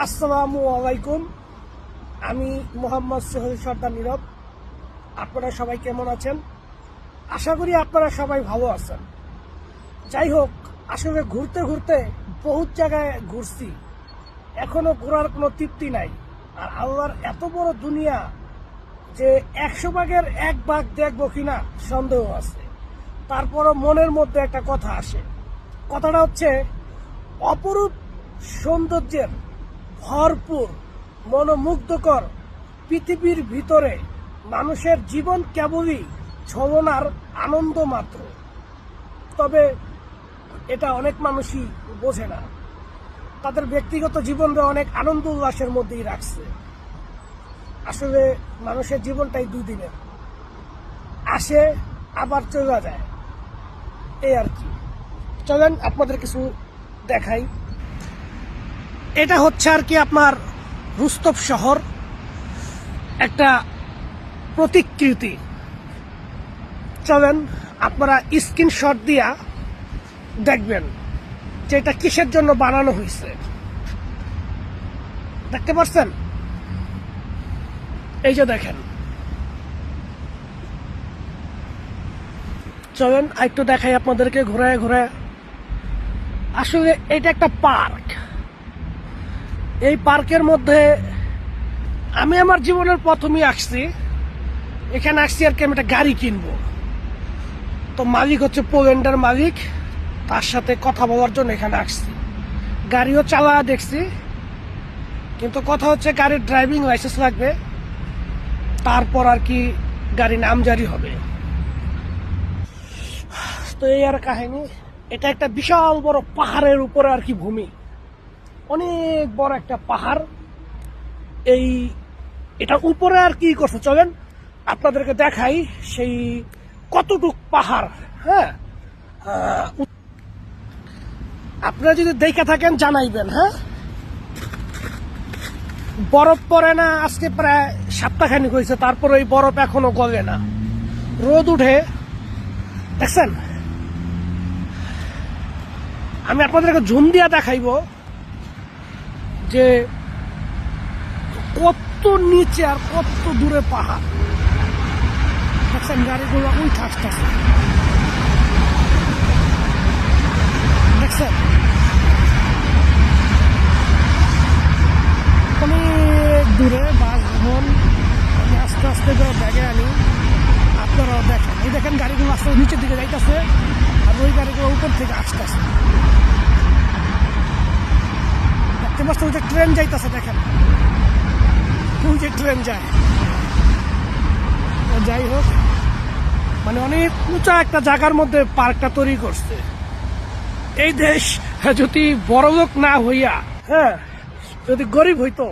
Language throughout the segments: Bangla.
আসসালামু আলাইকুম। আমি মোহাম্মদ সোহেল সর্দার নীরব। আপনারা সবাই কেমন আছেন? আশা করি আপনারা সবাই ভালো আছেন। যাই হোক, আসলে ঘুরতে ঘুরতে বহুত জায়গায় ঘুরছি, এখনো ঘোরার কোনো তৃপ্তি নাই। আর আল্লাহর এত বড় দুনিয়া যে 100 ভাগের 1 ভাগ দেখবো কিনা সন্দেহ আছে। তারপরও মনের মধ্যে একটা কথা আসে। কথাটা হচ্ছে, অপরূপ সৌন্দর্যের ভরপুর মনোমুগ্ধকর পৃথিবীর ভিতরে মানুষের জীবন কেবলই ছলনার আনন্দ মাত্র। তবে এটা অনেক মানুষই বোঝে না। তাদের ব্যক্তিগত জীবনকে অনেক আনন্দ উল্লাসের মধ্যেই রাখছে। আসলে মানুষের জীবনটাই 2 দিনের, আসে আবার চলে যায়, এই আর কি। চলেন আপনাদের কিছু দেখাই। এটা হচ্ছে আর কি আপনার রুস্তব শহর, একটা প্রতিকৃতি। চলেন আপনারা স্ক্রিনশট দিয়া দেখবেন যে এটা কিসের জন্য বানানো হয়েছে। দেখতে পাচ্ছেন? এই যে দেখেন। চলেন একটু দেখাই আপনাদেরকে ঘুরায় ঘুরায়। আসলে এটা একটা পার্ক। এই পার্কের মধ্যে আমি আমার জীবনের প্রথমেই আসছি। এখানে আসছি আর কি আমি একটা গাড়ি কিনবো। তো মালিক হচ্ছে পোল্যান্ডের মালিক, তার সাথে কথা বলার জন্য এখানে আসছি। গাড়িও চালা দেখছি, কিন্তু কথা হচ্ছে গাড়ির ড্রাইভিং লাইসেন্স লাগবে, তারপর আর কি গাড়ি নামজারি হবে। তো এই আর কাহিনী। এটা একটা বিশাল বড় পাহাড়ের উপরে আর কি ভূমি, অনেক বড় একটা পাহাড়। এটা উপরে আর কি করছে, চলেন আপনাদেরকে দেখাই সেই কতটুক পাহাড়। হ্যাঁ, আপনারা যদি দেখে থাকেন জানাইবেন। হ্যাঁ, বরফ পড়ে না আজকে প্রায় সপ্তাহখানিক হয়েছে, তারপরে এই বরফ এখনো গলে না। রোদ উঠে, দেখছেন? আমি আপনাদেরকে ঝুম দিয়া দেখাইব যে কত নিচে আর কত দূরে পাহাড়। দেখছেন গাড়িগুলো ওই থাকতেছে, দেখছেন? অনেক দূরে বাসভবন। আমি আস্তে আস্তে করে ব্যাগে আনি, আপনারাও দেখেন। এই দেখেন গাড়িগুলো আস্তে নিচের দিকে যাইতেছে, আর ওই গাড়িগুলো উপর থেকে আসতেছে। দেখতে পাচ্ছেন ওই যে ট্রেন যাইতেছে, দেখেন ওই যে ট্রেন যায়। যাই হোক, মানে অনেক উঁচা একটা জায়গার মধ্যে পার্কটা তৈরি করছে। এই দেশ যদি বড়লোক না হইয়া, হ্যাঁ, যদি গরিব হইতো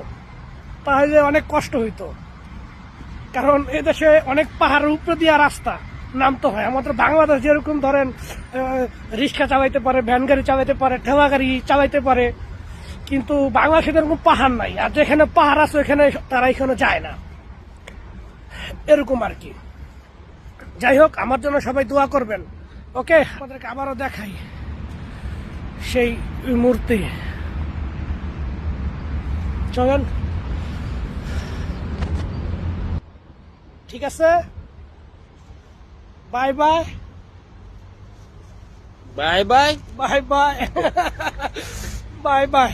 তাহলে অনেক কষ্ট হইতো। কারণ এই দেশে অনেক পাহাড়ের উপরে দিয়া রাস্তা নামতে হয়। আমাদের বাংলাদেশ যেরকম ধরেন রিক্সা চালাইতে পারে, ভ্যান গাড়ি চালাইতে পারে, ঠেলা গাড়ি চালাইতে পারে, কিন্তু বাংলাদেশে এরকম পাহাড় নাই। আর যেখানে পাহাড় আছে ওইখানে তারা এখানে যায় না, এরকম আর কি। যাই হোক, আমার জন্য সবাই দোয়া করবেন। ওকে, আমাদেরকে আবারও দেখাই সেই মূর্তি। চলেন, ঠিক আছে, bye bye bye bye bye bye bye bye.